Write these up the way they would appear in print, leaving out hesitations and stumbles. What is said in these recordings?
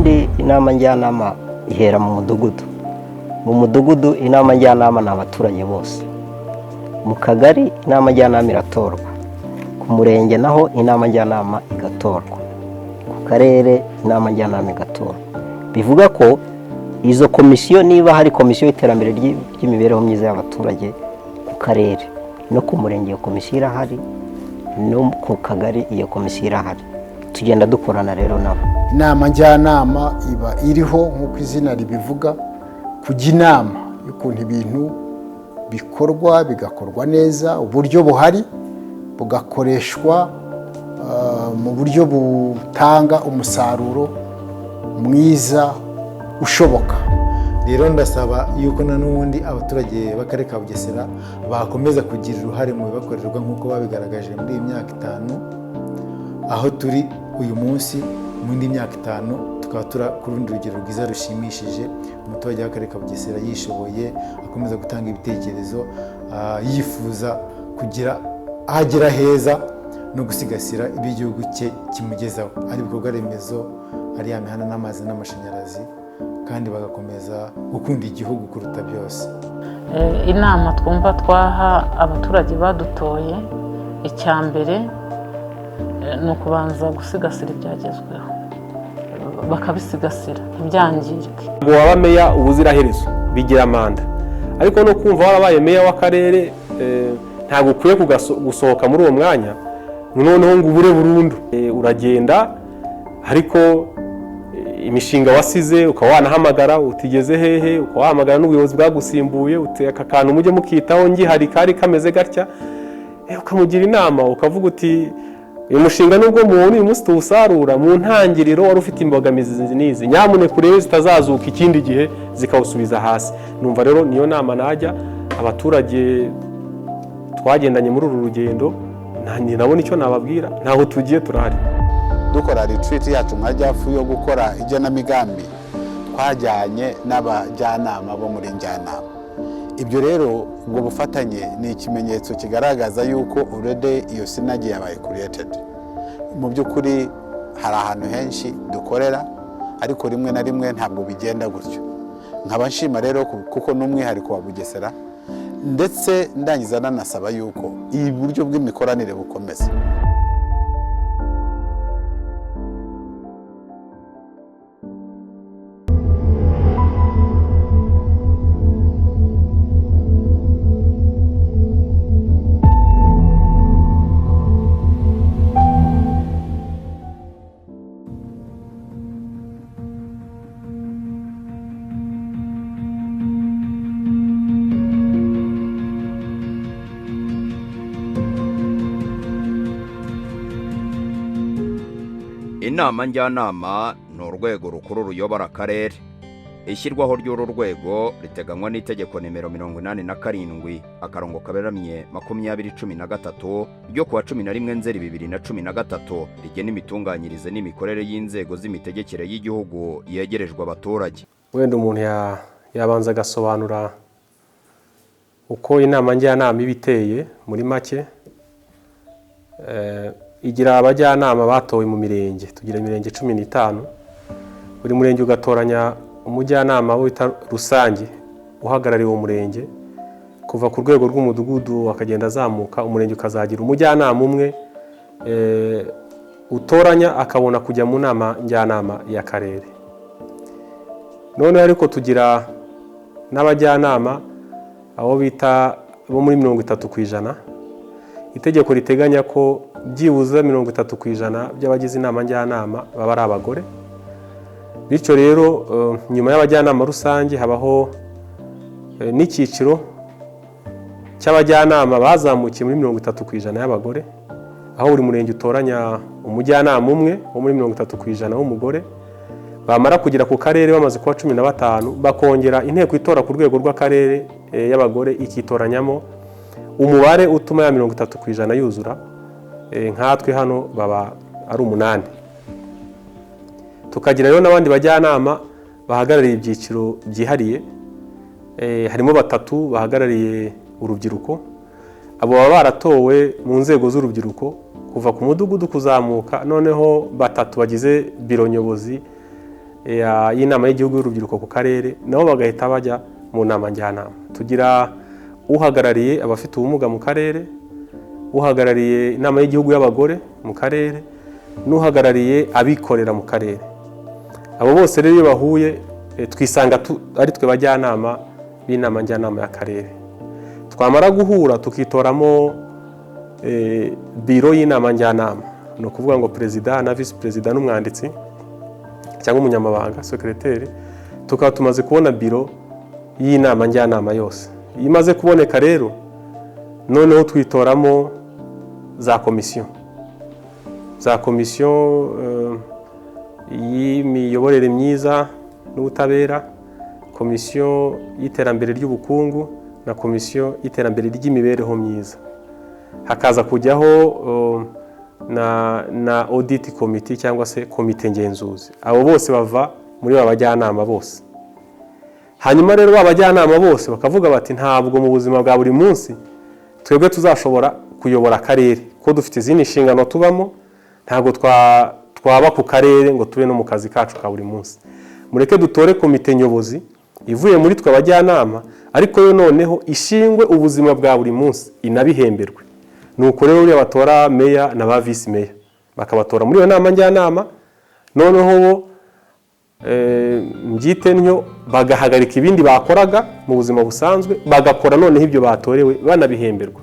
ubundi inama njyanama ihera mu mudugudu. Mu mudugudu inama njyanama ni abaturage bose. Mu kagari inama njyanama iratorwa. Ku murenge naho inama njyanama igatorwa. Ku karere inama njyanama igatorwa. Bivuga ko izo komisiyo, niba hari komisiyo y'iterambere ry'imibereho myiza y'abaturage ku karere no ku murenge, iyo komisiyo irahari, no ku kagari iyo komisiyo irahari. Tugenda dukorana rero nabo. Inama njyanama iba iriho nk'uko izina ribivuga, kujya inama y'ukuntu ibintu bikorwa bigakorwa neza, uburyo buhari bugakoreshwa mu buryo butanga umusaruro mwiza ushoboka. Rero ndasaba yuko n'ubundi abaturage b'akarere ka Bugesera bakomeza kugira uruhare mu bibakorerwa nk'uko babigaragaje muri iyi myaka 5, aho turi uyu munsi. Mu indi myaka 5 tukaba tura ku rundi rugero rwiza rushimishije. Umuturage w'akarere ka Bugesera yishoboye, akomeza gutanga ibitekerezo, yifuza kugira ahagera heza no gusigasira iby'igihugu cye kimugezaho, ari ibikorwa remezo, ari ya mihanda n'amazi n'amashanyarazi, kandi bagakomeza gukunda igihugu kuruta byose. Inama twumva twaha abaturage badutoye, icya mbere ni ukubanza gusigasira ibyagezweho, bakabisigasira ntibyangirike. Ngo waba meya ubuziraherezo bigira amanda, ariko no kumva warabaye meya w'akarere ntabwo ukwiye gusohoka muri uwo mwanya noneho ngo ubure burundu. Uragenda ariko imishinga wasize ukaba wanahamagara utigeze hehe, ukaba wahamagara n'ubuyobozi bwagusimbuye uti aka kantu mujye mukitaho ngihari kari kameze gatya, ukamugira inama ukavuga uti uyu mushinga nubwo mubona uyu munsi tuwusarura, mu ntangiriro wari ufite imbogamizi n'izi, nyamuneka urebe zitazazuka ikindi gihe zikawusubiza hasi. Numva rero niyo nama najya abaturage twagendanye muri uru rugendo, nabona icyo nababwira, ntaho tugiye turahari. Dukora retreat yacu nkajyafu yo gukora igenamigambi, twajyanye n'abajyanama bo muri Njyanama. Ibyo rero ubwo bufatanye ni ikimenyetso kigaragaza yuko already iyo synergy yabaye created. Mu by'ukuri hari ahantu henshi dukorera, ariko rimwe na rimwe ntabwo bigenda gutyo. Nkaba nshima rero kuko n'umwihariko wa Bugesera, ndetse ndangiza nanasaba yuko iyi buryo bw'imikoranire bukomeza. Inama njyanama ni urwego rukuru ruyobora akarere. Ishyirwaho ry'uru rwego riteganywa n'itegeko nimero 87 akarongo kaberamye 2013 ryo kuwa 11 Nzeri 2013 rigena imitunganyirize n'imikorere y'inzego z'imitegekere y'igihugu yegerejwe abaturage. Wenda umuntu yabanza agasobanura uko inama njyanama ibiteye muri make. Igira abajyanama batowe mu mirenge, tugira imirenge 15. Buri murenge ugatoranya umujyanama wita rusange uhagarariye uwo murenge, kuva ku rwego rw'umudugudu akagenda azamuka, umurenge ukazagira umujyanama umwe utoranya akabona kujya mu nama njyanama y'akarere. None ariko tugira n'abajyanama abo bita bo muri 30%. Itegeko riteganya ko byibuze 30% by'abagize inama njyanama baba ari abagore. Bityo rero nyuma y'abajyanama rusange habaho n'icyiciro cy'abajyanama bazamukiye muri 30% y'abagore, aho buri murenge utoranya umujyanama umwe wo muri 30% w'umugore. Bamara kugira ku karere bamaze kuba 15, bakongera inteko itora ku rwego rw'akarere y'abagore ikitoranyamo umubare utuma ya 30% yuzura. Nkatwe hano baba ari 8. Tukagira rero n'abandi bajyanama bahagarariye ibyiciro byihariye, harimo 3 bahagarariye urubyiruko. Abo baba baratowe mu nzego z'urubyiruko kuva ku mudugudu kuzamuka, noneho 3 bagize biro nyobozi y'inama y'igihugu y'urubyiruko ku karere nabo bagahita bajya mu nama njyanama. Tugira uhagarariye abafite ubumuga mu karere, uhagarariye inama y'igihugu y'abagore mu karere, n'uhagarariye abikorera mu karere. Abo bose rero iyo bahuye twisanga ari twe bajyanama b'inama njyanama y'akarere. Twamara guhura tukitoramo biro y'inama njyanama, ni ukuvuga ngo perezida na visi perezida n'umwanditsi cyangwa umunyamabanga secrétaire, tukaba tumaze kubona biro y'inama njyanama yose. Iyo imaze kuboneka rero noneho twitoramo za komisiyo y'imiyoborere myiza n'ubutabera, komisiyo y'iterambere ry'ubukungu na komisiyo y'iterambere ry'imibereho myiza. Hakaza kujyaho na audit committee cyangwa se komite ngenzuzi. Abo bose bava muri babajyanama bose. Hanyuma rero babajyanama bose bakavuga bati ntabwo mu buzima bwa buri munsi twebwe tuzashobora kuyobora akarere, ko dufite izindi nshingano tubamo, ntabwo twaba ku karere ngo tube no mu kazi kacu ka buri munsi. Mureke dutore komite nyobozi ivuye muri twe abajyanama, ariko yo noneho ishingwe ubuzima bwa buri munsi inabihemberwe. Nuko rero uriya batora meya na ba visi meya bakabatora muri iyo nama njyanama, noneho bo mbyite ntyo bagahagarika ibindi bakoraga mu buzima busanzwe, bagakora noneho ibyo batorewe banabihemberwa.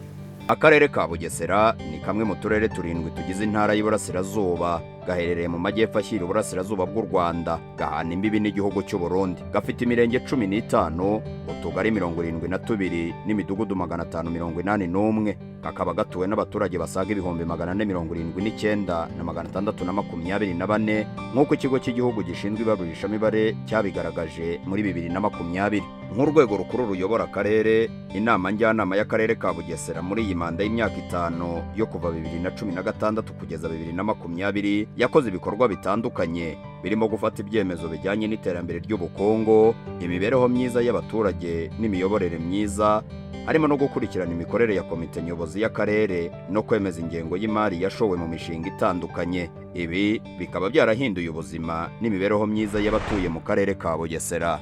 Akarere ka Bugesera ni kamwe mu turere 7 tugize intara y'Iburasirazuba, gaherereye mu majyepfo ashyira uburasirazuba bw'u Rwanda, gahana imbibi n'igihugu cy'u Burundi. Gafite imirenge 15, utugari 72 n'imidugudu 581. Kakaba gatuwe n'abaturage basaga 479 na 624 nk'uko ikigo cy'igihugu gishinzwe ibarurishamibare cyabigaragaje muri 2020. Nk'urwego rukuru ruyobora akarere, inama njyanama y'akarere ka Bugesera muri iyi manda y'imyaka 5 yo kuva 2016 kugeza 2020 yakoze ibikorwa bitandukanye birimo gufata ibyemezo bijyanye n'iterambere ry'ubukungu, imibereho myiza y'abaturage n'imiyoborere myiza, harimo no gukurikirana imikorere ya komite nyobozi y'akarere no kwemeza ingengo y'imari yashowe mu mishinga itandukanye. Ibi bikaba byarahinduye ubuzima n'imibereho myiza y'abatuye mu karere ka Bugesera.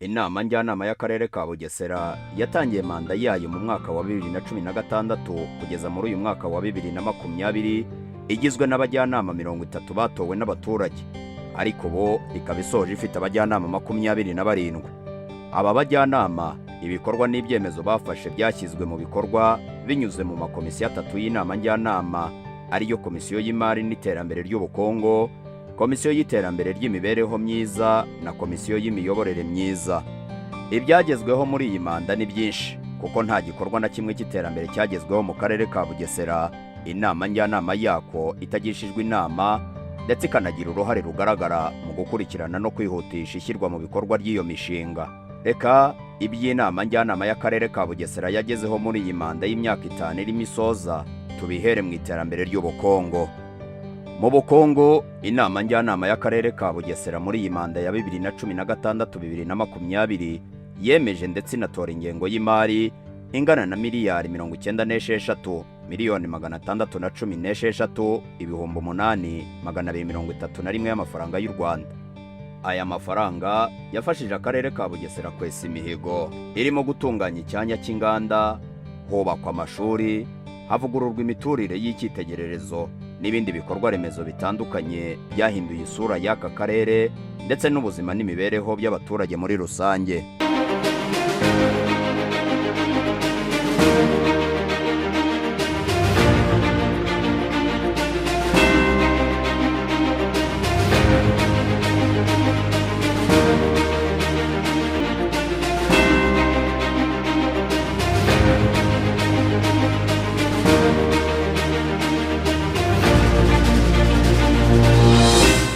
Inama njyanama y'akarere ka Bugesera yatangiye manda yayo mu mwaka wa 2016 kugeza muri uyu mwaka wa 2020, igizwe n'abajyanama 30 batowe n'abaturage, ariko bo ikaba isoje ifite abajyanama 27. Aba bajyanama ibikorwa n'ibyemezo bafashe byashyizwe mu bikorwa binyuze mu makomisiyo 3 y'inama njyanama, ariyo komisiyo y'imari n'iterambere ry'ubukungu, komisiyo y'iterambere ry'imibereho myiza na komisiyo y'imiyoborere myiza. Ibyagezweho muri iyi manda ni byinshi, kuko nta gikorwa na kimwe cy'iterambere cyagezweho mu karere ka Bugesera inama njyanama yako itagishijwe inama ndetse ikanagira uruhare rugaragara mu gukurikirana no kwihutisha ishyirwa mu bikorwa ry'iyo mishinga. Reka iby'inama njyanama y'akarere ka Bugesera yagezeho muri iyi manda y'imyaka 5 irimo isoza tubihere mu iterambere ry'ubukungu. Mu bukungu, inama njyanama y'akarere ka Bugesera muri iyi manda ya 2016-2020 yemeje ndetse inatora ingengo y'imari ingana na miliyari 96 1,616,831 y'amafaranga y'u Rwanda. Aya mafaranga yafashije akarere ka Bugesera kwesa imihigo irimo gutunganya icyanya cy'inganda, hubakwa amashuri, havugururwa imiturire y'icyitegererezo n'ibindi bikorwa remezo bitandukanye byahinduye isura y'aka karere ndetse n'ubuzima n'imibereho by'abaturage muri rusange.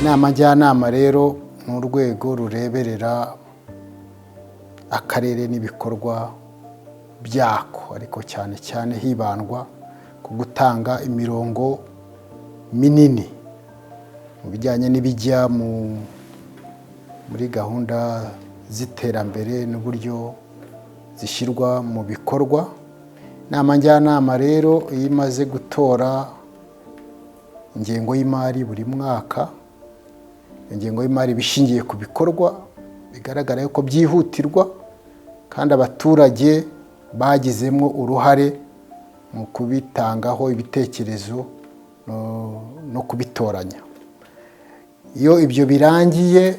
Inama njyanama rero ni urwego rureberera akarere n'ibikorwa byako, ariko cyane cyane hibandwa ku gutanga imirongo minini mu bijyanye n'ibijya muri gahunda z'iterambere n'uburyo zishyirwa mu bikorwa. Inama njyanama rero iyo imaze gutora ingengo y'imari buri mwaka, ingengo y'imari bishingiye ku bikorwa bigaragara ko byihutirwa kandi abaturage bagizemo uruhare mu kubitangaho ibitekerezo no kubitoranya. Iyo ibyo birangiye,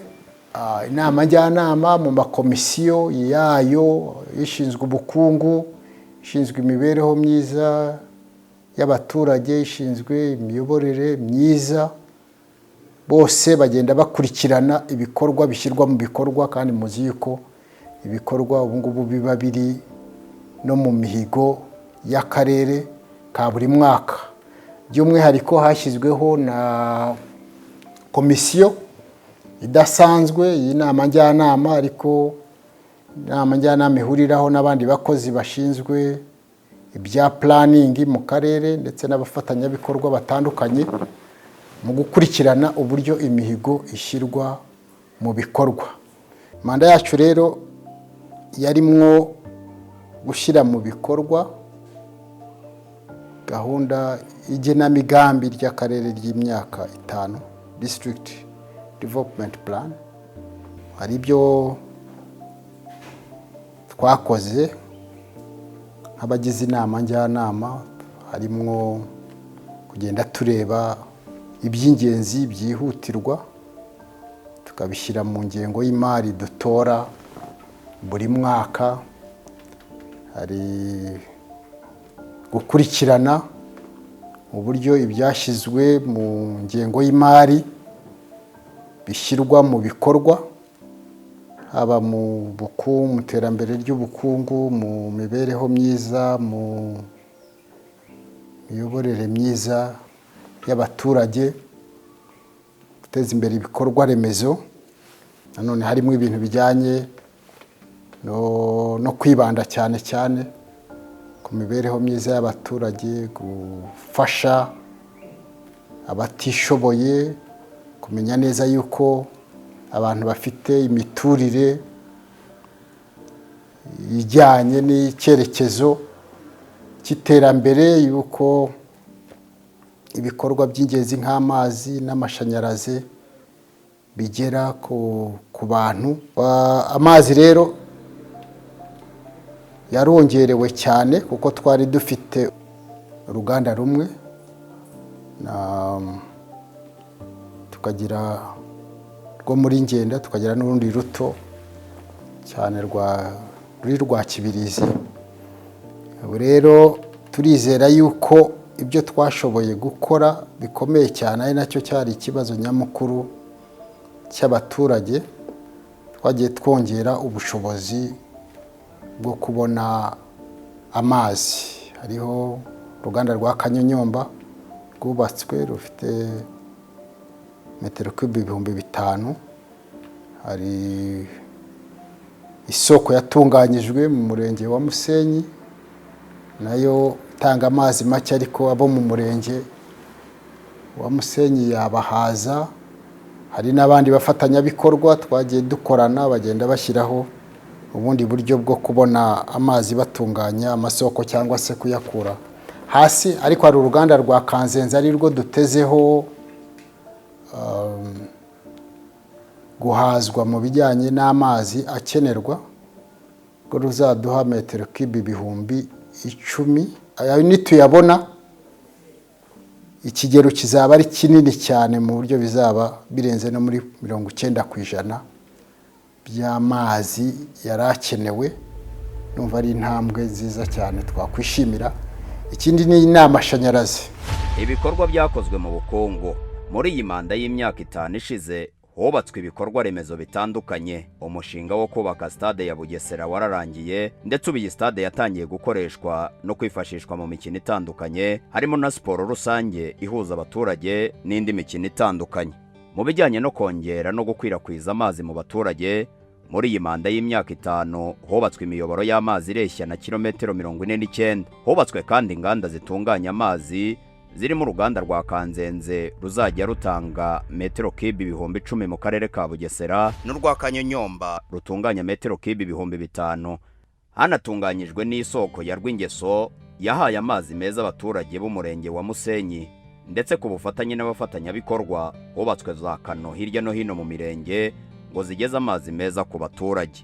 inama njyanama mu makomisiyo yayo ishinzwe ubukungu, ishinzwe imibereho myiza y'abaturage, ishinzwe imiyoborere myiza, bose bagenda bakurikirana ibikorwa bishyirwa mu bikorwa, kandi muzi yuko ibikorwa ubu ngubu biba biri no mu mihigo y'akarere ka buri mwaka. By'umwihariko hashyizweho na komisiyo idasanzwe y'inama njyanama, ariko inama njyanama ihuriraho n'abandi bakozi bashinzwe ibya puraningi mu karere ndetse n'abafatanyabikorwa batandukanye mu gukurikirana uburyo imihigo ishyirwa mu bikorwa. Manda yacu rero yarimwo gushyira mu bikorwa gahunda y'igenamigambi ry'akarere ry'imyaka 5, District Development Plan. Hari ibyo twakoze nk'abagize inama njyanama, harimwo kugenda tureba iby'ingenzi byihutirwa tukabishyira mu ngengo y'imari dutora buri mwaka. Hari gukurikirana uburyo ibyashyizwe mu ngengo y'imari bishyirwa mu bikorwa, haba mu bukungu, mu iterambere ry'ubukungu, mu mibereho myiza, mu miyoborere myiza y'abaturage, guteza imbere ibikorwa remezo. Nanone harimo ibintu bijyanye no kwibanda cyane cyane ku mibereho myiza y'abaturage, gufasha abatishoboye, kumenya neza yuko abantu bafite imiturire ijyanye n'icyerekezo cy'iterambere, yuko ibikorwa by'ingenzi nk'amazi n'amashanyarazi bigera ku bantu. Amazi rero yarongerewe cyane kuko twari dufite uruganda rumwe tukagira rwo muri Ngenda, tukagira n'urundi ruto cyane ruri rwa Kibirizi. Ubu rero turizera yuko ibyo twashoboye gukora bikomeye cyane, ari nacyo cyari ikibazo nyamukuru cy'abaturage. Twagiye twongera ubushobozi bwo kubona amazi. Hariho uruganda rwa Kanyonyomba rwubatswe rufite metero kube 5,000. Hari isoko yatunganyijwe mu murenge wa Musenyi, nayo itanga amazi make, ariko abo mu murenge wa Musenyi yabahaza. Hari n'abandi bafatanyabikorwa twagiye dukorana, bagenda bashyiraho ubundi buryo bwo kubona amazi batunganya amasoko cyangwa se kuyakura hasi, ariko hari uruganda rwa Kanzenze ari rwo dutezeho guhazwa mu bijyanye n'amazi akenerwa, ngo ruzaduha metero kibi ibihumbi 10. Ayo nituyabona ikigero kizaba ari kinini cyane mu buryo bizaba birenze no muri 90% by'amazi yarakenewe. Numva ari intambwe nziza cyane twakwishimira. Ikindi ni n'amashanyarazi. Ibikorwa byakozwe mu bukungu muri iyi manda y'imyaka 5 ishize, hubatswe ibikorwa remezo bitandukanye. Umushinga wo kubaka stade ya Bugesera wararangiye, ndetse ubu iyi stade yatangiye gukoreshwa no kwifashishwa mu mikino itandukanye, harimo na siporo rusange ihuza abaturage n'indi mikino itandukanye. Mu bijyanye no kongera no gukwirakwiza amazi mu baturage, muri iyi manda y'imyaka 5 hubatswe imiyoboro y'amazi ireshya na kilometero 49. Hubatswe kandi inganda zitunganya amazi zirimo uruganda rwa Kanzenze ruzajya rutanga metero kibi ibihumbi 10 mu karere ka Bugesera, n'urwa Kanyonyomba rutunganya metero kibi ibihumbi 5. Hanatunganyijwe n'isoko ya Rwingeso yahaye amazi meza abaturage b'umurenge wa Musenyi, ndetse ku bufatanye n'abafatanyabikorwa hubatswe za kano hirya no hino mu mirenge ngo zigeze amazi meza ku baturage.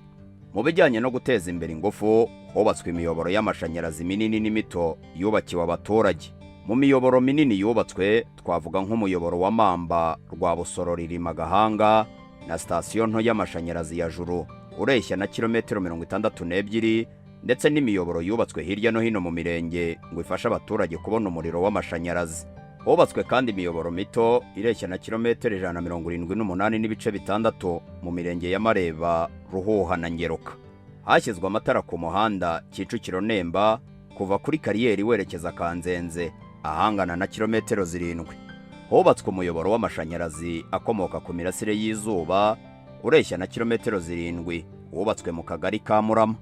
Mu bijyanye no guteza imbere ingufu, hubatswe imiyoboro y'amashanyarazi minini n'imito yubakiwe abaturage. Mu miyoboro minini yubatswe twavuga nk'umuyoboro wa Mamba rwa Busoro Ririma Gahanga na sitasiyo nto y'amashanyarazi ya Juru ureshya na kilometero 62, ndetse n'imiyoboro yubatswe hirya no hino mu mirenge ngo ifashe abaturage kubona umuriro w'amashanyarazi. Hubatswe kandi imiyoboro mito ireshya na kilometero 178 n'ibice 6 mu mirenge ya Mareba, Ruhuha na Ngeruka. Hashyizwe amatara ku muhanda Kicukiro Nemba kuva kuri kariyeri werekeza Kanzenze ahangana na kilometero 7. Hubatswe umuyoboro w'amashanyarazi akomoka ku mirasire y'izuba ureshya na kilometero 7, wubatswe mu kagari ka Murama.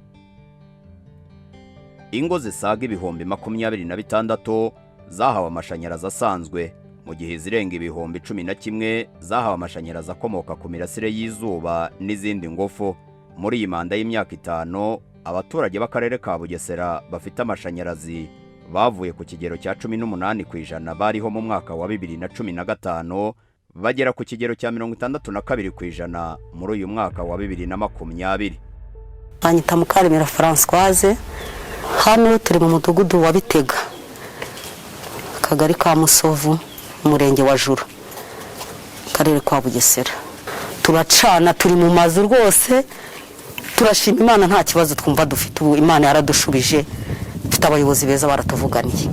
Ingo zisaga ibihumbi 26 zahawe amashanyarazi asanzwe, mu gihe izirenga ibihumbi 11 zahawe amashanyarazi akomoka ku mirasire y'izuba n'izindi ngufu. Muri iyi manda y'imyaka 5 abaturage b'akarere ka Bugesera bafite amashanyarazi bavuye ku kigero cya 18% bariho mu mwaka wa 2015 bagera ku kigero cya 62% muri uyu mwaka wa 2020. Anyita Mukaremera Françoise, hano turi mu mudugudu wa Bitega, akagari ka Musovu, umurenge wa Juru, karere kwa Bugesera. Turacana, turi mu mazu rwose, turashima Imana, nta kibazo twumva dufite. Ubu Imana yaradushubije, dufite abayobozi beza baratuvuganiye.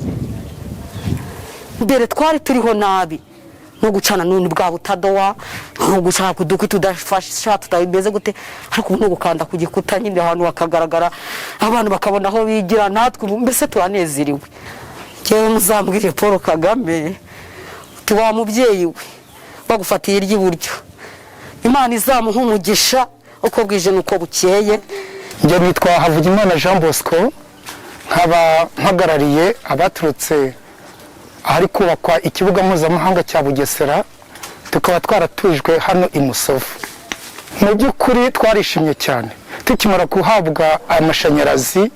Mbere twari turiho nabi, no gucana n'undi bwa butadowa, no gushaka kudukwi tudafasha tutabimeze gute, ariko no gukanda ku gikuta nyine ahantu bakagaragara, abantu bakabona aho bigira, natwe mbese turanezeriwe. Cyewe muzambwire Paul Kagame, tuba mubyeyi we bagufatiye iry'iburyo, Imana izamuha umugisha uko bwije nuko bukeye. Njye nitwa Havugimana Jean Bosco, nkaba mpagarariye abaturutse ahari kubakwa ikibuga mpuzamahanga cya Bugesera, tukaba twaratujwe hano i Musovu. Mu by'ukuri twarishimye cyane tukimara guhabwa amashanyarazi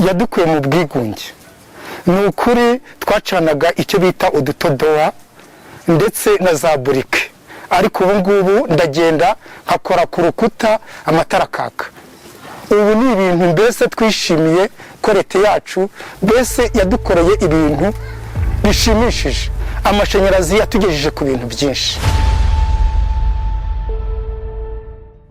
yadukuye mu bwigunge. Ni ukuri twacanaga icyo bita udutodowa ndetse na za burike, ariko ubu ngubu ndagenda nkakora ku rukuta amatara kaka. Ubu ni ibintu mbese twishimiye ko leta yacu mbese yadukoreye ibintu bishimishije. Amashanyarazi yatugejeje ku bintu byinshi.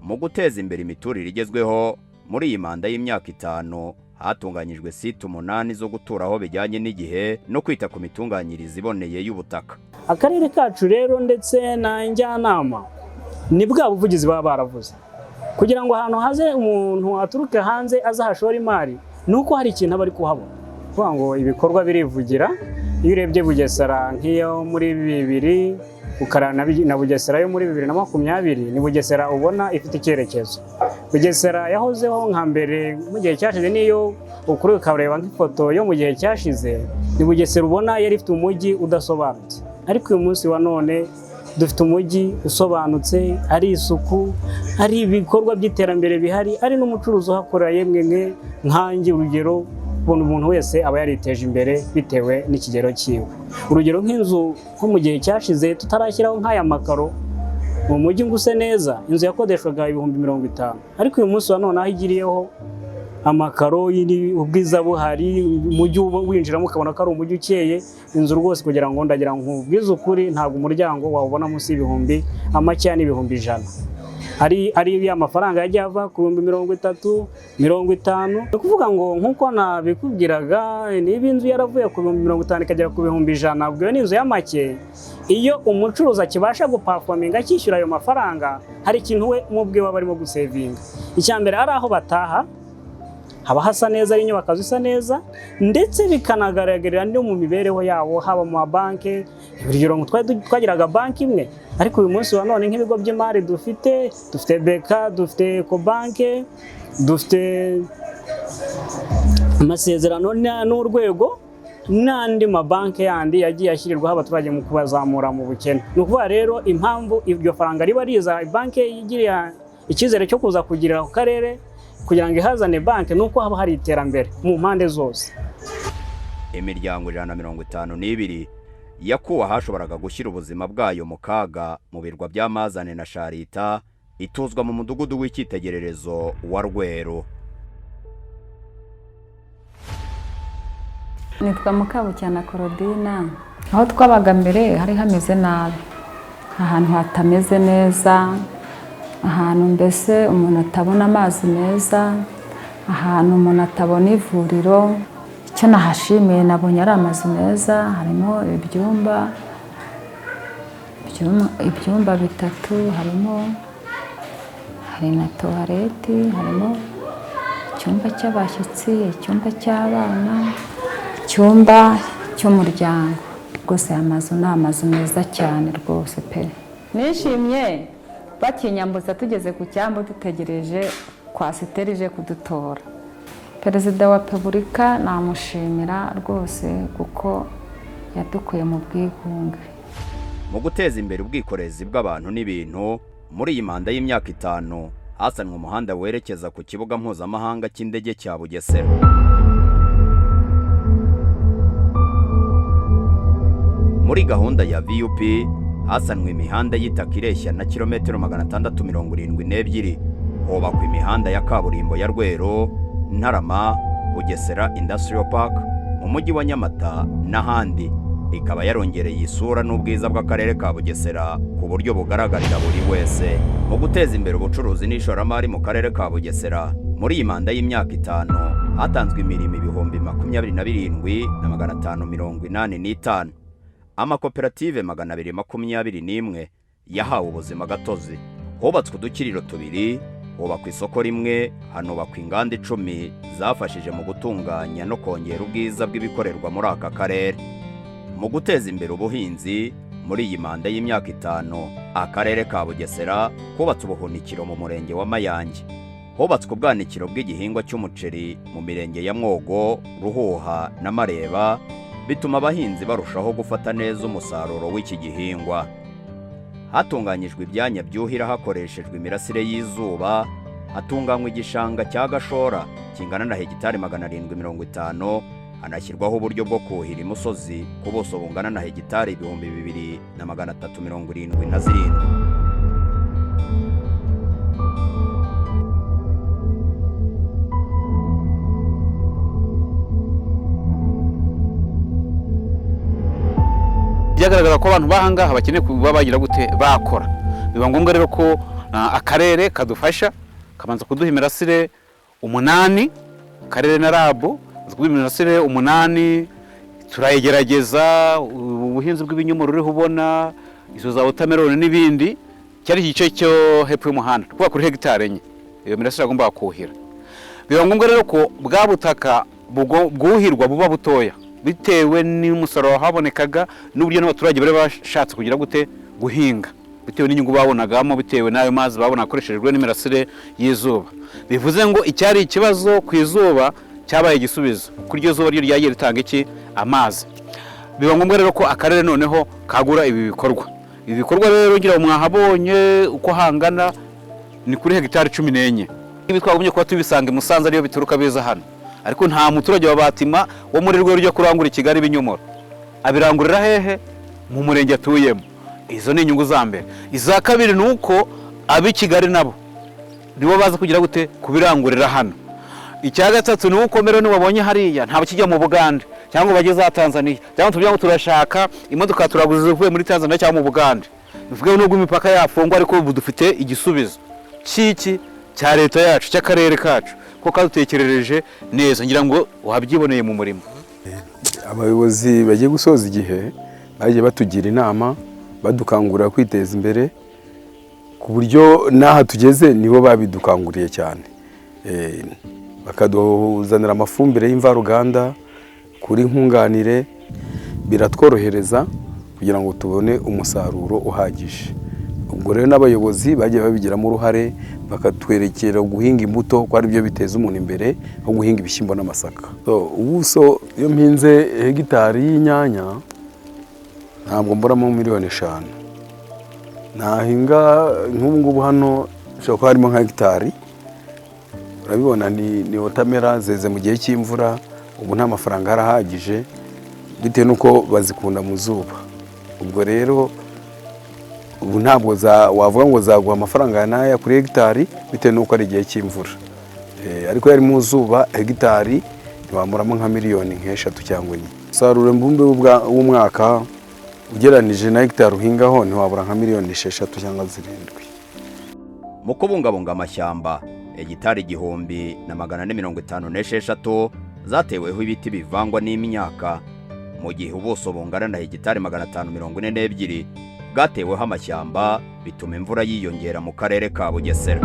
Mu guteza imbere imiturire igezweho, muri iyi manda y'imyaka 5 hatunganyijwe site 8 zo guturaho bijyanye n'igihe no kwita ku mitunganyirize iboneye y'ubutaka. Akarere kacu rero ndetse na Njyanama ni bwa buvugizi baba baravuze, kugira ngo ahantu haze umuntu aturuke hanze azahashora imari, nuko hari ikintu aba ari kuhabona. Kuvuga ngo ibikorwa birivugira. Iyo urebye Bugesera nk'iyo muri 2000 ukarana na Bugesera yo muri 2020, ni Bugesera ubona ifite icyerekezo. Bugesera yahozeho nka mbere mu gihe cyashize, niyo ukuri ukareba nk'ifoto yo mu gihe cyashize, ni Bugesera ubona yari ifite umujyi udasobanutse. Ariko uyu munsi wa none dufite umujyi usobanutse, ari isuku, ari ibikorwa by'iterambere bihari, ari n'umucuruzi uhakorera yemwe nkanjye urugero buri muntu wese aba yariteje imbere bitewe n'ikigero cyiwe. Urugero nk'inzu nko mu gihe cyashize tutarashyiraho nk'aya makaro mu mujyi ngo use neza, inzu yakodeshwaga 50,000, ariko uyu munsi wa none aho igiriyeho amakaro ubwiza buhari, umujyi winjiramo ukabona ko ari umujyi ukeye, inzu rwose kugira ngo ndagira ngo ubwize ukuri ntabwo umuryango wawubona munsi y'ibihumbi amakeya n'ibihumbi 100. Ari ya mafaranga yagiye ava ku 30,000, 50,000. Ni ukuvuga ngo nk'uko nabikubwiraga, niba inzu yaravuye ku 50,000 ikagera ku 100,000, ubwo ni inzu y'amake. Iyo umucuruzi akibasha gupafominga akishyura ayo mafaranga, hari ikintu we mu bwe baba barimo gusevinga. Icya mbere ari aho bataha haba hasa neza, ari inyubako zisa neza, ndetse bikanagaragarira no mu mibereho yabo, haba mu mabanki. Urugero twagiraga banki imwe, ariko uyu munsi wa none nk'ibigo by'imari dufite beka, dufite ekobanke, dufite amasezerano n'urwego n'andi mabanki yandi yagiye ashyirirwaho abaturage mu kubazamura mu bukene. Ni ukuvuga rero impamvu iryo faranga riba riza banki igiriye icyizere cyo kuza kugirira ku karere kugira ngo ihazane banki, nuko haba hari iterambere mu mpande zose. Imiryango 152 yakuwe ahashoboraga gushyira ubuzima bwayo mu kaga mu birwa by'Amazane na Sharita, ituzwa mu mudugudu w'icyitegererezo wa Rweru. Nitwa Mukabucyana Korodina. Aho twabaga mbere hari hameze nabi, ahantu hatameze neza, ahantu mbese umuntu atabona amazi meza, ahantu umuntu atabona ivuriro. Icyo nahashimiye nabonye ari amazu meza, harimo ibyumba 3, hari na toilette, harimo icyumba cy'abashyitsi, icyumba cy'abana, icyumba cy'umuryango. Rwose amazu ni amazu meza cyane rwose pe. Nishimye bakinyambuza tugeze ku cyambu dutegereje kwasiteri ije kudutora. Perezida wa Repubulika namushimira rwose kuko yadukuye mu bwigunge. Mu guteza imbere ubwikorezi bw'abantu n'ibintu, muri iyi manda y'imyaka 5 hasanwe umuhanda werekeza ku kibuga mpuzamahanga cy'indege cya Bugesera. Muri gahunda ya VUP hasanwe imihanda y'itaka ireshya na kilometero 672, hubakwa imihanda ya kaburimbo ya Rweru, Ntarama, Bugesera Industrial Park, mu mujyi wa Nyamata n'ahandi. Ikaba yarongereye isura n'ubwiza bw'akarere ka Bugesera ku buryo bugaragarira buri wese. Mu guteza imbere ubucuruzi n'ishoramari mu karere ka Bugesera, muri iyi manda y'imyaka 5 hatanzwe imirimo 27,585. Amakoperative 221 yahawe ubuzima gatozi. Hubatswe udukiriro 2, hubakwa isoko rimwe, hanubakwa inganda 10 zafashije mu gutunganya no kongera ubwiza bw'ibikorerwa muri aka karere. Mu guteza imbere ubuhinzi, muri iyi manda y'imyaka 5 akarere ka Bugesera kubatse ubuhunikiro mu murenge wa Mayange. Hubatswe ubwanikiro bw'igihingwa cy'umuceri mu mirenge ya Mwogo, Ruhuha na Mareba, bituma abahinzi barushaho gufata neza umusaruro w'iki gihingwa. Hatunganyijwe ibyanya byuhira hakoreshejwe imirasire y'izuba, hatunganywa igishanga cya Gashora kingana na hegitari 750, hanashyirwaho uburyo bwo kuhira imusozi ku buso bungana na hegitari 2,377. Byagaragara ko abantu bahangaha bakeneye kuba bagira gute bakora. Biba ngombwa rero ko akarere kadufasha kabanza kuduha imirasire 8, akarere na rabo kuduha imirasire 8, turayegerageza ubuhinzi bw'ibinyomoro uriho ubona, izo za watermelon n'ibindi. Cyari igice cyo hepfo y'umuhanda kuba kuri hegitari 4, iyo mirasire agomba kuhira. Biba ngombwa rero ko bwa butaka bwuhirwa buba butoya bitewe n'umusaruro wahabonekaga n'uburyo n'abaturage bari bashatse kugira gute guhinga, bitewe n'inyungu babonagamo, bitewe n'ayo mazi babona akoreshejwe n'imirasire y'izuba. Bivuze ngo icyari ikibazo ku izuba cyabaye igisubizo, kuri iryo zuba ryo ryagiye ritanga iki amazi. Biba ngombwa rero ko akarere noneho kagura ibi bikorwa. Ibi bikorwa rero ngira mwahabonye uko hangana ni kuri hegitari 14. Ibi twagumye kuba tubisanga i Musanze ariyo bituruka biza hano, ariko nta muturage wa Batima wo muri rwe rujya kurangura i Kigali ibinyomoro, abirangurira hehe? Mu murenge atuyemo. Izo ni inyungu za mbere. Iza kabiri ni uko ab'i Kigali nabo nibo baza kugira gute kubirangurira hano. Icya gatatu ni uko mbere nibabonye hariya nta bakijya mu Bugande cyangwa bageze za Tanzania cyangwa tuvuga ngo turashaka imodoka turaguze kuvuye muri Tanzania cyangwa mu Bugande, bivuga nubwo imipaka yafungwa ariko ubu dufite igisubizo cy'iki cya leta yacu cy'akarere kacu ko kadutekerereje neza, ngira ngo wabyiboneye mu murimo. Abayobozi bagiye gusoza igihe bagiye batugira inama badukangurira kwiteza imbere ku buryo n'aha tugeze nibo babidukanguriye cyane, bakaduzanira amafumbire y'imvaruganda kuri nkunganire, biratworohereza kugira ngo tubone umusaruro uhagije. Ubwo rero n'abayobozi bagiye babigiramo uruhare bakatwerekera guhinga imbuto ko ari byo biteza umuntu imbere aho guhinga ibishyimbo n'amasaka. Ubuso iyo mpinze hegitari y'inyanya ntabwo mburamo miliyoni 5. Nahinga nk'ubu ngubu hano ushobora kuba harimo nka hegitari, urabibona ni watermelon zeze mu gihe cy'imvura, ubu nta mafaranga arahagije bitewe n'uko bazikunda mu zuba. Ubwo rero ubu ntabwo wavuga ngo zaguha amafaranga n'aya kuri hegitari bitewe n'uko ari igihe cy'imvura, ariko yari mu zuba hegitari ntiwamuramo nka miliyoni nk'eshatu cyangwa 4. Umusaruro mbumbe w'umwaka ugeranije na hegitari uhingaho ntiwabura nka miliyoni 6 cyangwa 7. Mu kubungabunga amashyamba, hegitari 1456 zateweho ibiti bivangwa n'imyaka, mu gihe ubuso bungana na hegitari 542 bwateweho amashyamba, bituma imvura yiyongera mu karere ka Bugesera.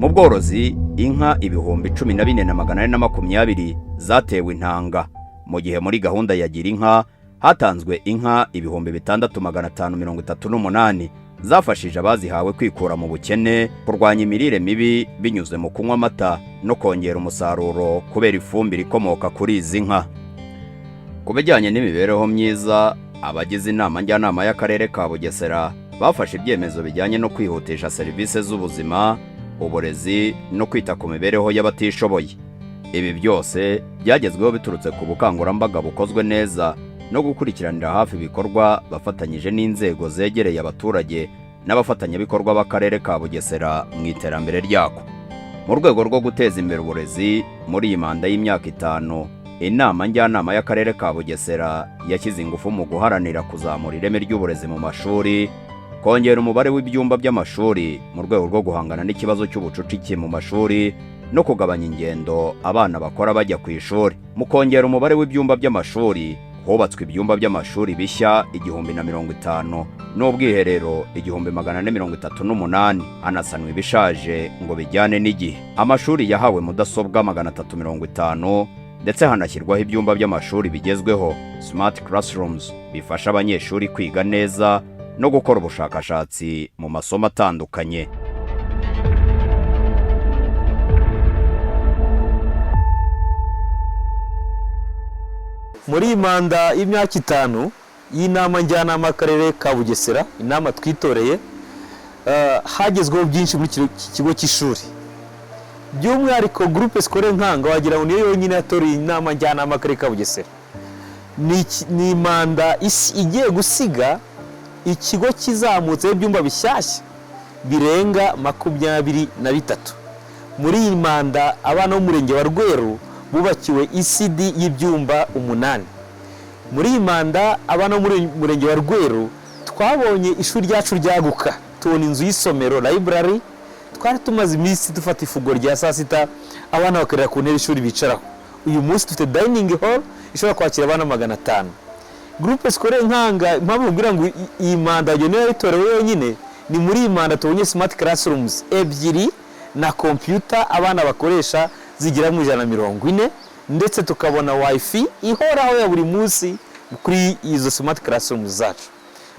Mu bworozi, inka 14,420 zatewe intanga, mu gihe muri gahunda ya gira inka hatanzwe inka 6,538 zafashije abazihawe kwikura mu bukene, kurwanya imirire mibi binyuze mu kunywa amata no kongera umusaruro kubera ifumbire ikomoka kuri izi nka. Ku bijyanye n'imibereho myiza, abagize inama njyanama y'akarere ka Bugesera bafashe ibyemezo bijyanye no kwihutisha serivisi z'ubuzima, uburezi no kwita ku mibereho y'abatishoboye. Ibi byose byagezweho biturutse ku bukangurambaga bukozwe neza no gukurikiranira hafi ibikorwa bafatanyije n'inzego zegereye abaturage n'abafatanyabikorwa b'akarere ka Bugesera mu iterambere ryako. Mu rwego rwo guteza imbere uburezi, muri iyi manda y'imyaka 5, inama njyanama y'akarere ka Bugesera yashyize ingufu mu guharanira kuzamura ireme ry'uburezi mu mashuri, kongera umubare w'ibyumba by'amashuri mu rwego rwo guhangana n'ikibazo cy'ubucucike mu mashuri no kugabanya ingendo abana bakora bajya ku ishuri. Mu kongera umubare w'ibyumba by'amashuri, hubatswe ibyumba by'amashuri bishya 1050 n'ubwiherero 1438, hanasanwa ibishaje ngo bijyane n'igihe. Amashuri yahawe mudasobwa 350 ndetse hanashyirwaho ibyumba by'amashuri bigezweho smart classrooms bifasha abanyeshuri kwiga neza no gukora ubushakashatsi mu masomo atandukanye. Muri manda y'imyaka 5 y'inama njyanama y'akarere ka Bugesera, inama twitoreye, hagezweho byinshi muri kigo cy'ishuri. By'umwihariko groupe scolaire Nkanga wagira ngo niyo yonyine yatoreye inama njyanama y'akarere ka Bugesera. Ni manda igiye gusiga ikigo kizamutse ibyumba bishyashya birenga 23. Muri iyi manda abana b'umurenge wa Rweru bubakiwe ECD y'ibyumba 8. Muri iyi manda abana b'umurenge wa Rweru twabonye ishuri ryacu ryaguka, tubona inzu y'isomero library, twari tumaze iminsi dufata ifugo rya saa sita abana bakarira ku ntebe ishuri bicaraho. Uyu munsi dufite dining hall ishobora kwakira abana 500. Groupe scolaire Nkanga, impamvu mbwira ngo iyi manda yonyine yitorewe yonyine, ni muri iyi manda tubonye smart classrooms 2 na computer abana bakoresha zigira mu 140, ndetse tukabona wifi ihoraho ya buri munsi kuri izo smart classrooms zacu.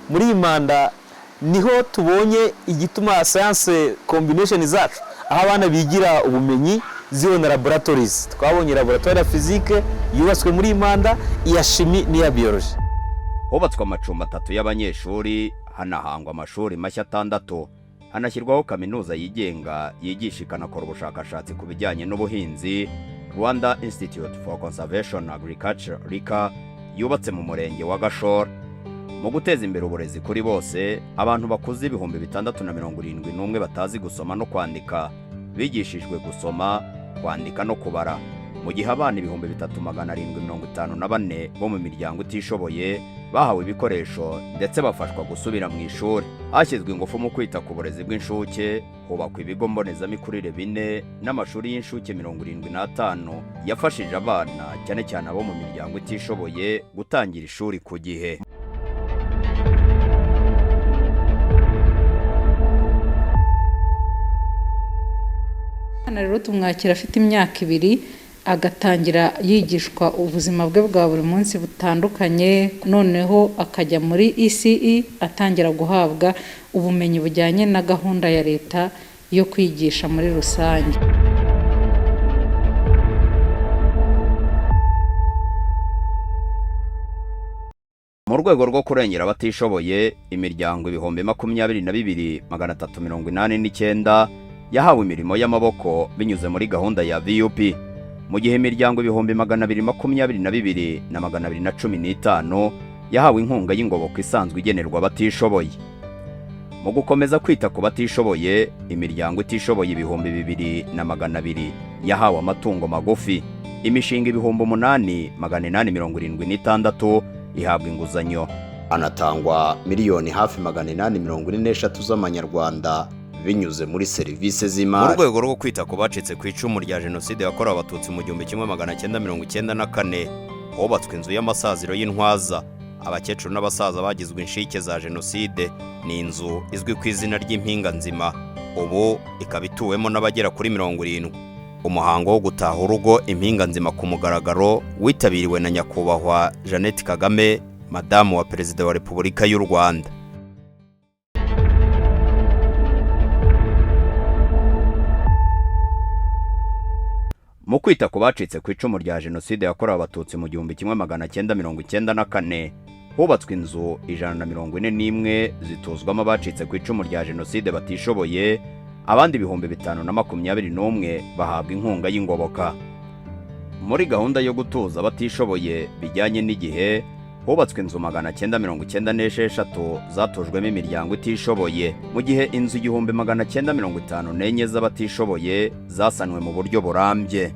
Muri iyi manda niho tubonye igituma science combination zacu aho abana bigira ubumenyi zibona laboratories. Twabonye laboratoire ya physique yubatswe muri iyi manda, iya chimie n'iya biology. hubatswe amacumbi 3 y'abanyeshuri, hanahangwa amashuri mashya 6, hanashyirwaho kaminuza yigenga yigisha ikanakora ubushakashatsi ku bijyanye n'ubuhinzi, Rwanda Institute for Conservation Agriculture RICA, yubatse mu murenge wa Gashora. Mu guteza imbere uburezi kuri bose, abantu bakuze 671 batazi gusoma no kwandika bigishijwe gusoma, kwandika no kubara, mu gihe abana 3754 bo mu miryango itishoboye bahawe ibikoresho ndetse bafashwa gusubira mu ishuri. Hashyizwe ingufu mu kwita ku burezi bw'inshuke, hubakwa ibigo mbonezamikurire 4 n'amashuri y'inshuke 75 yafashije abana cyane cyane abo mu miryango itishoboye gutangira ishuri ku gihe. Rero tumwakira afite imyaka 2 agatangira yigishwa ubuzima bwe bwa buri munsi butandukanye, noneho akajya muri ECE atangira guhabwa ubumenyi bujyanye na gahunda ya leta yo kwigisha muri rusange. Mu rwego rwo kurengera abatishoboye, imiryango 22,389 yahawe imirimo y'amaboko binyuze muri gahunda ya VUP, mu gihe imiryango 222,215 yahawe inkunga y'ingoboka isanzwe igenerwa abatishoboye. Mu gukomeza kwita ku batishoboye, imiryango itishoboye 2,200 yahawe amatungo magufi, imishinga 8,876 ihabwa inguzanyo, anatangwa miliyoni hafi 843 z'amanyarwanda binyuze muri serivisi z'imari. Mu rwego rwo kwita ku bacitse ku icumu rya jenoside yakorewe abatutsi mu 1994, hubatswe inzu y'amasaziro y'intwaza abakecuru n'abasaza bagizwe inshike za jenoside. Ni inzu izwi ku izina ry'impinga nzima, ubu ikaba ituwemo n'abagera kuri 70. Umuhango wo gutaha urugo impinga nzima ku mugaragaro witabiriwe na nyakubahwa Jeannette Kagame, madamu wa perezida wa Repubulika y'u Rwanda. Mu kwita ku bacitse ku icumu rya jenoside yakorewe abatutsi mu 1994, hubatswe inzu 141 zituzwamo abacitse ku icumu rya jenoside batishoboye, abandi 521 bahabwa inkunga y'ingoboka. Muri gahunda yo gutuza abatishoboye bijyanye n'igihe, hubatswe inzu 996 zatujwemo imiryango itishoboye, mu gihe inzu 954 z'abatishoboye zasanwe mu buryo burambye.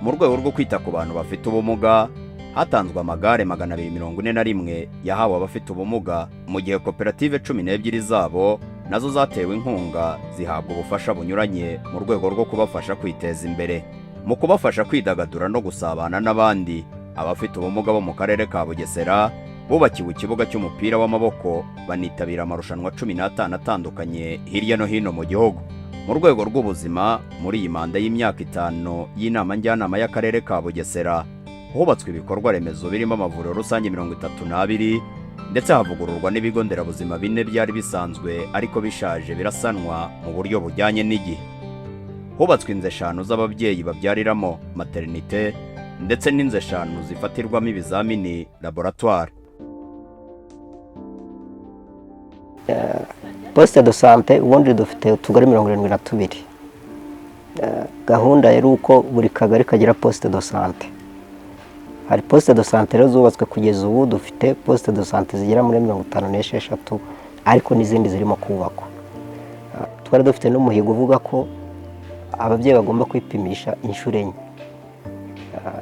Mu rwego rwo kwita ku bantu bafite ubumuga, hatanzwe amagare 241 yahawe abafite ubumuga, mu gihe koperative 12 zabo nazo zatewe inkunga zihabwa ubufasha bunyuranye mu rwego rwo kubafasha kwiteza imbere. Mu kubafasha kwidagadura no gusabana n'abandi, abafite ubumuga bo mu karere ka Bugesera bubakiwe ikibuga cy'umupira w'amaboko, banitabira amarushanwa 15 atandukanye hirya no hino mu gihugu. Mu rwego rw'ubuzima, muri iyi manda y'imyaka 5 y'inama njyanama y'akarere ka Bugesera, hubatswe ibikorwa remezo birimo amavuriro rusange 32 ndetse havugururwa n'ibigo nderabuzima 4 byari bisanzwe ariko bishaje birasanwa mu buryo bujyanye n'igihe. Hubatswe inzu 5 z'ababyeyi babyariramo maternité ndetse n'inzu 5 zifatirwamo ibizamini laboratoire. Poste de santé ubundi dufite utugari 72. Gahunda yari uko buri kagari kagira poste de santé. Hari poste de santé rero zubatswe kugeza ubu, dufite poste de santé zigera muri 56 ariko n'izindi zirimo kubakwa. Twari dufite n'umuhigo uvuga ko ababyeyi bagomba kwipimisha inshuro enye.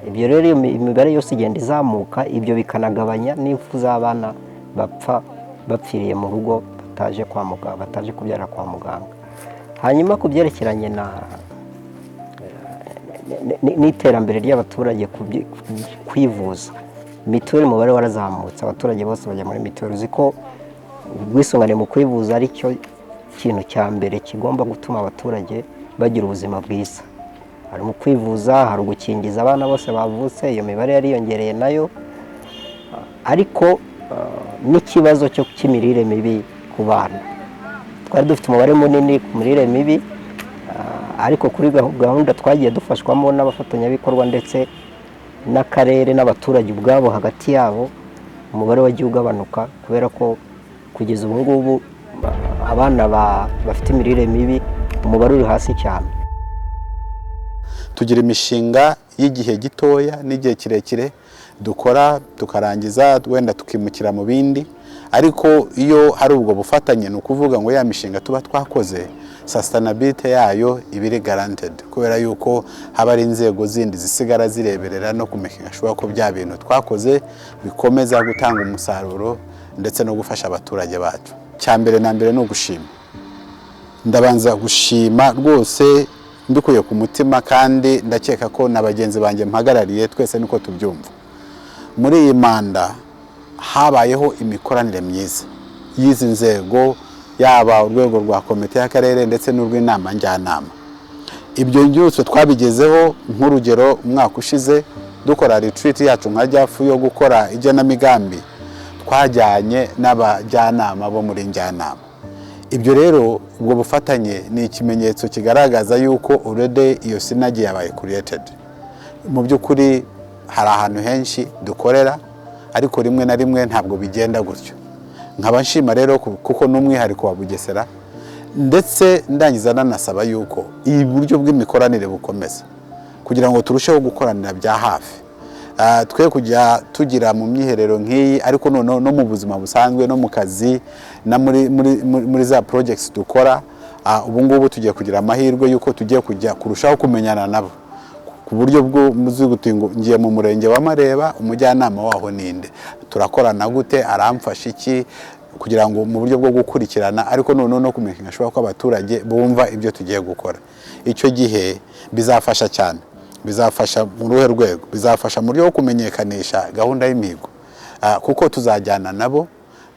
Ibyo rero imibare yose igenda izamuka, ibyo bikanagabanya n'impfu z'abana bapfiriye mu rugo bataje kwa muganga, bataje kubyara kwa muganga. Hanyuma ku byerekeranye n'iterambere ry'abaturage kwivuza, mituweli umubare warazamutse, abaturage bose bajya muri mituweli. Uzi ko ubwisungane mu kwivuza ari cyo kintu cya mbere kigomba gutuma abaturage bagira ubuzima bwiza. Hari mu kwivuza, hari ugukingiza abana bose bavutse, iyo mibare yariyongereye nayo, ariko n'ikibazo cyo cy'imirire mibi ku bana. Twari dufite umubare munini ku mirire mibi, ariko kuri gahunda twagiye dufashwamo n'abafatanyabikorwa ndetse n'akarere n'abaturage ubwabo hagati yabo, umubare wagiye ugabanuka kubera ko kugeza ubu ngubu abana bafite imirire mibi umubare uri hasi cyane. Tugira imishinga y'igihe gitoya n'igihe kirekire dukora tukarangiza wenda tukimukira mu bindi, ariko iyo hari ubwo bufatanye ni ukuvuga ngo ya mishinga tuba twakoze sustainability yayo ibiri guaranteed, kubera yuko haba ari inzego zindi zisigara zireberera no kumenya ko bya bintu twakoze bikomeza gutanga umusaruro ndetse no gufasha abaturage bacu. Cyambere na mbere no gushima, ndabanza gushima rwose mbikuye ku mutima, kandi ndakeka ko na bagenzi banjye mpagarariye twese niko tubyumva. Muri iyi manda habayeho imikoranire myiza y'izi nzego, yaba urwego rwa komite y'akarere ndetse n'urw'inama njyanama. Ibyo byose twabigezeho, nk'urugero umwaka ushize dukora retreat yacu nka Jyafu yo gukora igenamigambi, twajyanye n'abajyanama bo muri Njyanama. Ibyo rero ubwo bufatanye ni ikimenyetso kigaragaza yuko already iyo synergy yabaye created. Mu by'ukuri hari ahantu henshi dukorera, ariko rimwe na rimwe ntabwo bigenda gutyo. Nkaba nshima rero kuko n'umwihariko wa Bugesera, ndetse ndangiza nanasaba yuko iyi buryo bw'imikoranire bukomeza kugira ngo turusheho gukoranira bya hafi. Twe kujya tugira mu myiherero nk'iyi, ariko no mu buzima busanzwe no mu kazi na muri za projects dukora. Ubu ngubu tugiye kugira amahirwe yuko tugiye kujya kurushaho kumenyana nabo ku buryo bwo muzugutingo. Ngiye mu murenge wa Mareba, umujyanama waho ninde, turakorana gute, aramfasha iki, kugira ngo mu buryo bwo gukurikirana, ariko no kumenya ko abaturage bumva ibyo tugiye gukora. Icyo gihe bizafasha cyane, bizafasha mu ruhe rwego, bizafasha mu buryo bwo kumenyekanisha gahunda y'imihigo, kuko tuzajyana nabo,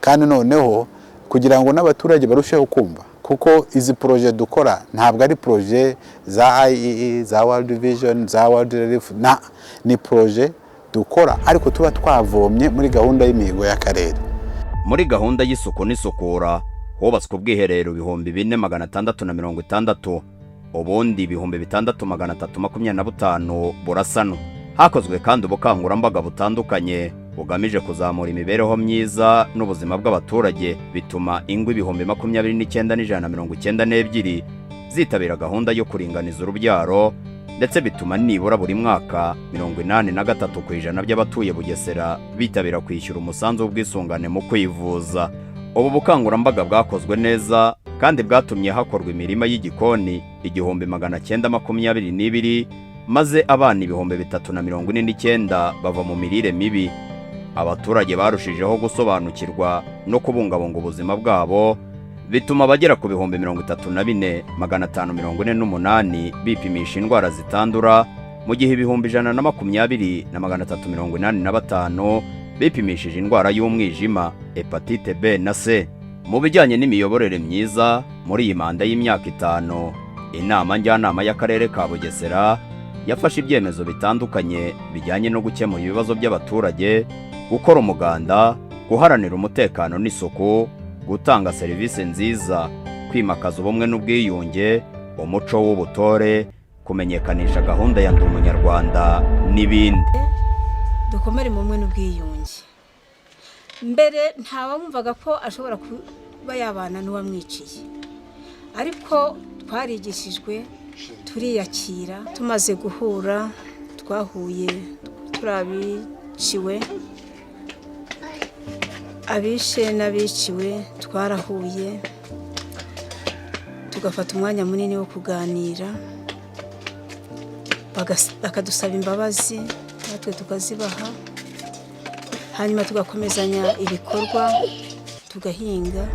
kandi noneho kugira ngo n'abaturage barusheho kumva, kuko izi projet dukora ntabwo ari projet za IEE, za World Vision, za World Relief, ni projet dukora ariko tuba twavomye muri gahunda y'imihigo y'akarere. Muri gahunda y'isuku n'isukura hubatswe ubwiherero 4660, ubundi 6325 burasanwa. Hakozwe kandi ubukangurambaga butandukanye bugamije kuzamura imibereho myiza n'ubuzima bw'abaturage, bituma ingo 29,192 zitabira gahunda yo kuringaniza urubyaro, ndetse bituma nibura buri mwaka 83% by'abatuye Bugesera bitabira kwishyura umusanzu w'ubwisungane mu kwivuza. Ubu bukangurambaga bwakozwe neza kandi bwatumye hakorwa imirima y'igikoni 922, maze abana 349 bava mu mirire mibi. Abaturage barushijeho gusobanukirwa no kubungabunga ubuzima bwabo, bituma bagera ku 34,548 bipimisha indwara zitandura, mu gihe 120,385 bipimishije indwara y'umwijima, hepatite B na C. Mu bijyanye n'imiyoborere myiza, muri iyi manda y'imyaka 5, inama njyanama y'akarere ka Bugesera yafashe ibyemezo bitandukanye bijyanye no gukemura ibibazo by'abaturage, gukora umuganda, guharanira umutekano n'isuku, gutanga serivisi nziza, kwimakaza ubumwe n'ubwiyunge, umuco w'ubutore, kumenyekanisha gahunda ya Ndi Umunyarwanda n'ibindi. Dukomere mu bumwe n'ubwiyunge. Mbere ntawumvaga ko ashobora kuba yabana n'uwamwiciye, ariko twarigishijwe, turiyakira. Tumaze guhura, twahuye turabiciwe, abishe n'abiciwe twarahuye, tugafata umwanya munini wo kuganira, bakadusaba imbabazi natwe tukazibaha, hanyuma tugakomezanya ibikorwa, tugahinga.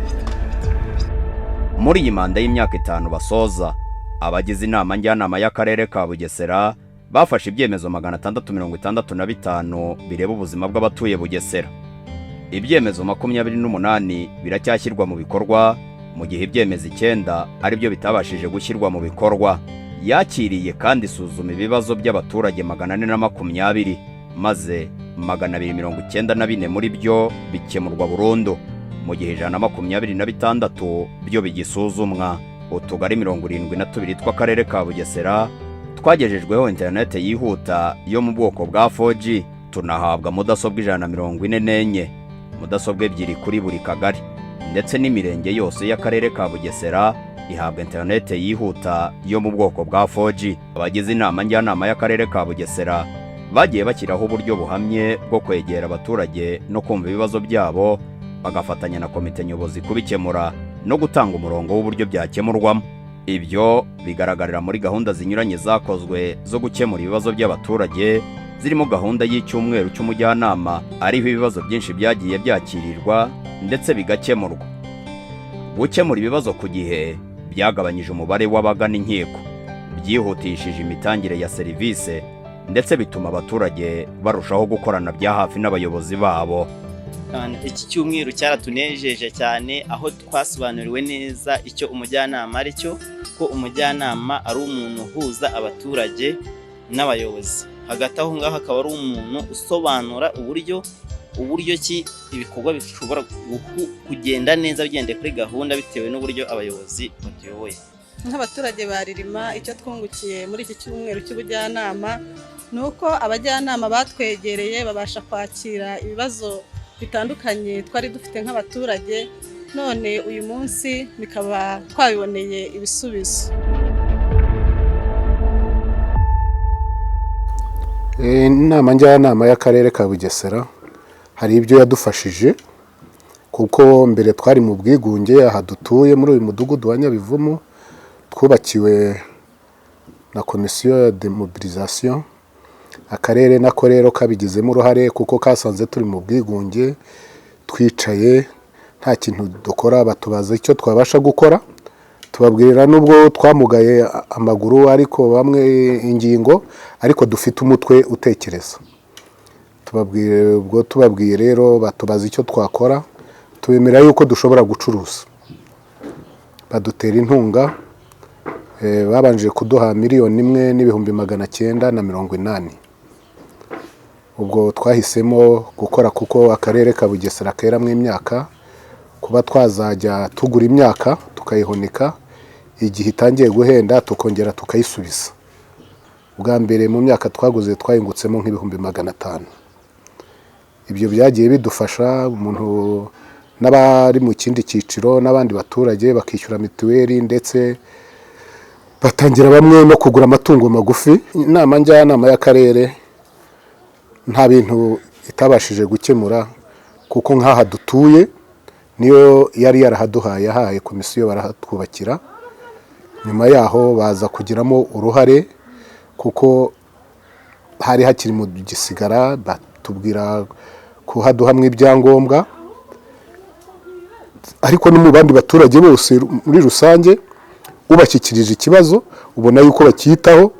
Muri iyi manda y'imyaka 5 basoza, abagize inama njyanama y'akarere ka Bugesera bafashe ibyemezo 665 bireba ubuzima bw'abatuye Bugesera. Ibyemezo 28 biracyashyirwa mu bikorwa, mu gihe ibyemezo 9 ari byo bitabashije gushyirwa mu bikorwa. Yakiriye kandi isuzuma ibibazo by'abaturage 420, maze 294 muri byo bikemurwa burundu, mu gihe 126 byo bigisuzumwa. Utugari 72 tw'akarere ka Bugesera twagejejweho internet yihuta yo mu bwoko bwa 4G, tunahabwa mudasobwa 144. mudasobwa ebyiri kuri buri kagari, ndetse n'imirenge yose y'akarere ka Bugesera ihabwa interinete yihuta yo mu bwoko bwa 4G. Abagize inama njyanama y'akarere ka Bugesera bagiye bashyiraho uburyo buhamye bwo kwegera abaturage no kumva ibibazo byabo, bagafatanya na komite nyobozi kubikemura no gutanga umurongo w'uburyo byakemurwamo. Ibyo bigaragarira muri gahunda zinyuranye zakozwe zo gukemura ibibazo by'abaturage, zirimo gahunda y'icyumweru cy'umujyanama ariho ibibazo byinshi byagiye byakirirwa ndetse bigakemurwa. Gukemura ibibazo ku gihe byagabanyije umubare w'abagana inkiko, byihutishije imitangire ya serivisi ndetse bituma abaturage barushaho gukorana bya hafi n'abayobozi babo. Iki cyumweru cyaratunejeje cyane, aho twasobanuriwe neza icyo umujyanama ari cyo, ko umujyanama ari umuntu uhuza abaturage n'abayobozi. Hagati aho ngaho akaba ari umuntu usobanura uburyo ki ibikorwa bishobora kugenda neza bigendeye kuri gahunda bitewe n'uburyo abayobozi batuyoboye. Nk'abaturage baririma, icyo twungukiye muri iki cyumweru cy'ubujyanama ni uko abajyanama batwegereye babasha kwakira ibibazo bitandukanye twari dufite nk'abaturage, none uyu munsi bikaba twabiboneye ibisubizo. Inama njyanama y'akarere ka Bugesera hari ibyo yadufashije, kuko mbere twari mu bwigunge. Aha dutuye muri uyu mudugudu wa Nyabivumu twubakiwe na komisiyo ya demobilisation, akarere nako rero kabigizemo uruhare kuko kasanze turi mu bwigunge, twicaye nta kintu dukora. Batubaza icyo twabasha gukora, tubabwirira nubwo twamugaye amaguru ariko bamwe ingingo, ariko dufite umutwe utekereza. Tubabwiye rero batubaza icyo twakora, tubemera yuko dushobora gucuruza. Badutera intunga, babanje kuduha 1,980,000. Ubwo twahisemo gukora kuko akarere ka Bugesera kera mu imyaka, kuba twazajya tugura imyaka tukayihunika, igihe itangiye guhenda tukongera tukayisubiza. Ubwa mbere mu myaka twaguze twayingutsemo nk'ibihumbi 500. Ibyo byagiye bidufasha umuntu n'abari mu kindi cyiciro n'abandi baturage bakishyura mituweli, ndetse batangira bamwe no kugura amatungo magufi. Inama njyanama y'akarere nta bintu itabashije gukemura, kuko nk'aha dutuye niyo yari yarahaduhaye, yahaye komisiyo barahatwubakira. Nyuma yaho baza kugiramo uruhare kuko hari hakiri mu gisigara, batubwira kuhaduhamwe ibyangombwa, ariko no mu bandi baturage bose muri rusange ubashyikirije ikibazo ubona yuko bakitaho,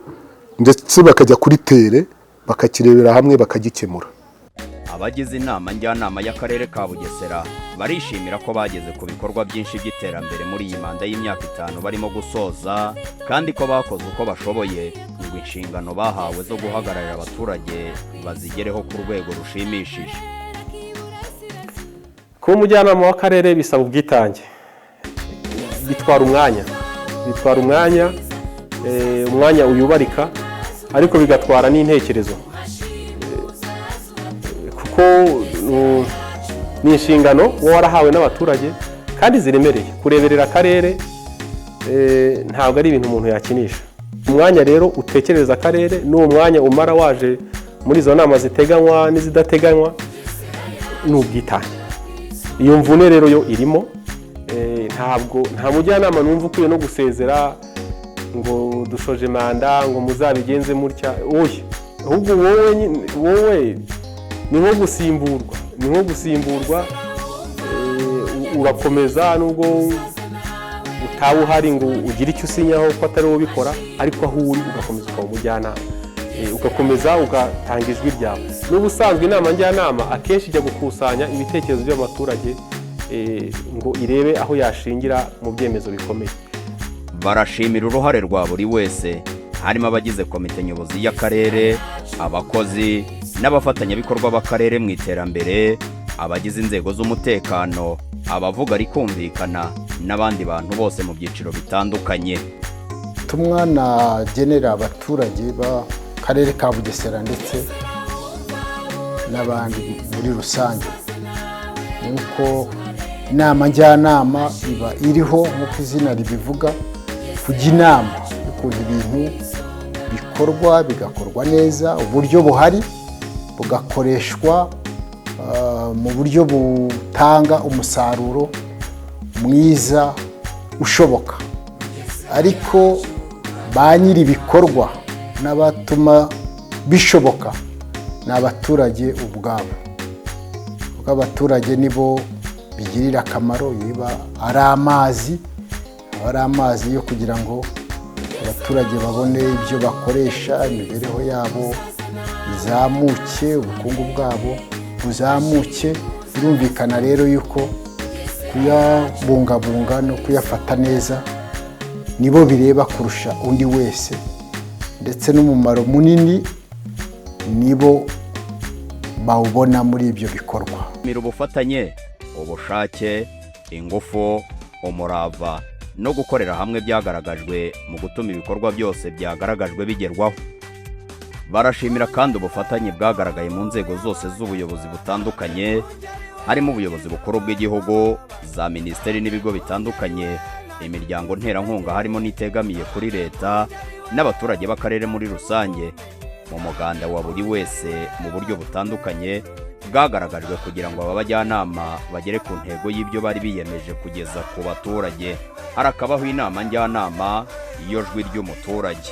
ndetse bakajya kuri tere bakakirebera hamwe bakagikemura. Abagize inama njyanama y'akarere ka Bugesera barishimira ko bageze ku bikorwa byinshi by'iterambere muri iyi manda y'imyaka 5 barimo gusoza, kandi ko bakoze uko bashoboye ngo inshingano bahawe zo guhagararira abaturage bazigereho ku rwego rushimishije. Kuba umujyanama w'akarere bisaba ubwitange, bitwara umwanya uyubarika, ariko bigatwara n'intekerezo, kuko ni inshingano wowe warahawe n'abaturage kandi ziremereye. Kureberera akarere ntabwo ari ibintu umuntu yakinisha. Umwanya rero utekereza akarere n'uwo mwanya umara waje muri izo nama ziteganywa n'izidateganywa ni ubwitange. Iyo mvune rero yo irimo, nta mujyanama numva ukwiye no gusezera ngo dushoje manda ngo muzabigenze mutya. Oya, ahubwo wowe ni nko gusimburwa, urakomeza nubwo utawe uhari ngo ugire icyo usinyaho ko atari wowe ubikora, ariko aho uri ugakomeza ukaba umujyanama, ugakomeza ugatanga ijwi ryawe. N'ubusanzwe inama njyanama akenshi ijya gukusanya ibitekerezo by'abaturage ngo irebe aho yashingira mu byemezo bikomeye. Barashimira uruhare rwa buri wese, harimo abagize komite nyobozi y'akarere, abakozi n'abafatanyabikorwa b'akarere mu iterambere, abagize inzego z'umutekano, abavuga rikumvikana n'abandi bantu bose mu byiciro bitandukanye. Tumwana genera abaturage b'akarere ka Bugesera ndetse n'abandi muri rusange, nuko inama njyanama iba iriho nk'uko izina ribivuga, kujya inama y'ukuntu ibintu bikorwa bigakorwa neza, uburyo buhari bugakoreshwa mu buryo butanga umusaruro mwiza ushoboka. Ariko ba nyiri ibikorwa n'abatuma bishoboka ni abaturage ubwabo, kuko abaturage nibo bigirira akamaro. Niba ari amazi, aba ari amazi yo kugira ngo abaturage babone ibyo bakoresha, imibereho yabo izamuke, ubukungu bwabo buzamuke. Birumvikana rero yuko kuyabungabunga no kuyafata neza nibo bireba kurusha undi wese, ndetse n'umumaro munini nibo bawubona muri ibyo bikorwa. Ubufatanye, ubushake, ingufu, umurava no gukorera hamwe byagaragajwe mu gutuma ibikorwa byose byagaragajwe bigerwaho. Barashimira kandi ubufatanye bwagaragaye mu nzego zose z'ubuyobozi butandukanye, harimo ubuyobozi bukuru bw'igihugu, za minisiteri n'ibigo bitandukanye, imiryango nterankunga harimo n'itegamiye kuri leta, n'abaturage b'akarere muri rusange. Mu muganda wa buri wese mu buryo butandukanye bwagaragajwe kugira ngo aba bajyanama bagere ku ntego y'ibyo bari biyemeje kugeza ku baturage. Harakabaho inama njyanama, iyo jwi ry'umuturage.